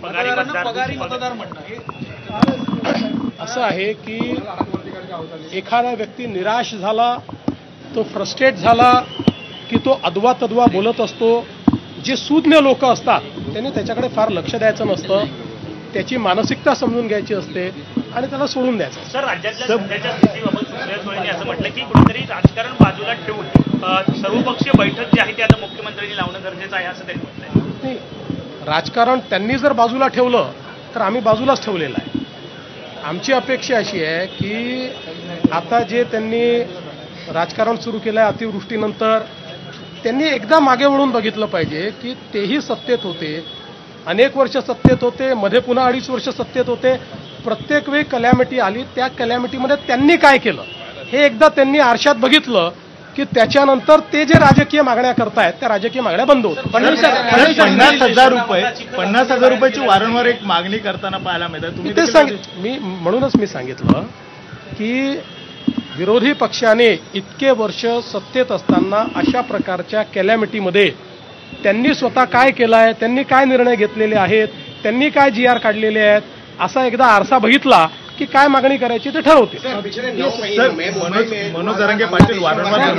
पगारी मतदार असं आहे की एखादा व्यक्ती निराश झाला, तो फ्रस्ट्रेट झाला की तो अदवा तद्वा बोलत असतो. जे सूज्ञ लोक असतात त्यांनी त्याच्याकडे फार लक्ष द्यायचं नसतं, त्याची मानसिकता समजून घ्यायची असते आणि त्याला सोडून द्यायचं. सर, राज्यातल्या सध्याच्या स्थितीबाबत सुप्रिया सुळेंनी असं म्हटलं की कुठेतरी राजकारण बाजूला ठेवून सर्वपक्षीय बैठक जी आहे ती आता मुख्यमंत्र्यांनी लावणं गरजेचं आहे असं त्यांनी म्हटलंय. नाही, राजकारण त्यांनी जर बाजूला ठेवलं तर आम्ही बाजूलाच ठेवलेलं आहे. आमची अपेक्षा अशी आहे की आता जे त्यांनी राजकारण सुरू केलं आहे अतिवृष्टीनंतर, त्यांनी एकदा मागे वळून बघितलं पाहिजे की तेही सत्तेत होते, अनेक वर्ष सत्तेत होते, मध्ये पुन्हा 2.5 वर्ष सत्तेत होते. प्रत्येक वेळी कलॅमिटी आली, त्या कलॅमिटीमध्ये त्यांनी काय केलं हे एकदा त्यांनी आरशात बघितलं की त्याच्यानंतर ते जे राजकीय मागण्या करतायत त्या राजकीय मागण्या बंद होतात. 50,000 रुपयाची वारंवार एक मागणी करताना पाहायला मिळतात. म्हणूनच मी सांगितलं की विरोधी पक्षाने इतके वर्ष सत्तेत असताना अशा प्रकारच्या कॅलॅमिटीमध्ये त्यांनी स्वतः काय केलं आहे, त्यांनी काय निर्णय घेतलेले आहेत, त्यांनी काय GR काढलेले आहेत, असा एकदा आरसा बघितला की काय मागणी करायची ते ठरवते. मनोज जरांगे पाटील वारंवार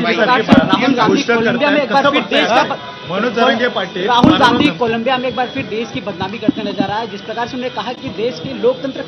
मनोज जरांगे पाटील राहुल गांधी कोलंबिया में एक बार फिर देश की बदनामी करते नजर आए. जिस प्रकार से उन्होंने कहा कि देश के लोकतंत्र